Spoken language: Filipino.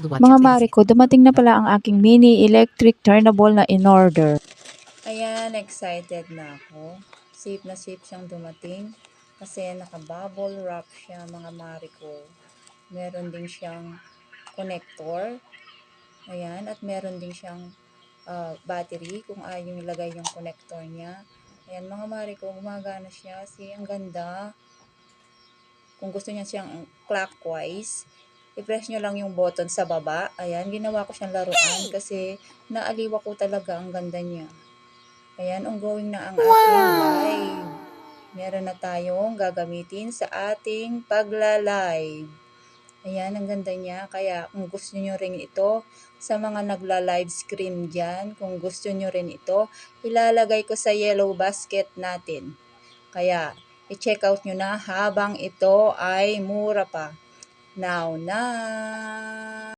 Mga mare ko, dumating na pala ang aking mini electric turnable na in-order. Ayan, excited na ako. Safe na safe siyang dumating kasi naka-bubble wrap siya mga mare ko. Meron din siyang connector. Ayan, at meron din siyang battery kung ayaw yung ilagay yung connector niya. Ayan mga mare ko, gumagana siya. See, ang ganda. Kung gusto niya siyang clockwise, i-press nyo lang yung button sa baba. Ayan, ginawa ko siyang laruan kasi naaliwa ko talaga ang ganda niya. Ayan, ongoing na ang ating live. Meron na tayong gagamitin sa ating pagla-live. Ayan, ang ganda niya. Kaya kung gusto nyo rin ito, sa mga nagla-live screen dyan, kung gusto nyo rin ito, ilalagay ko sa yellow basket natin. Kaya, i-check out nyo na habang ito ay mura pa. Now na!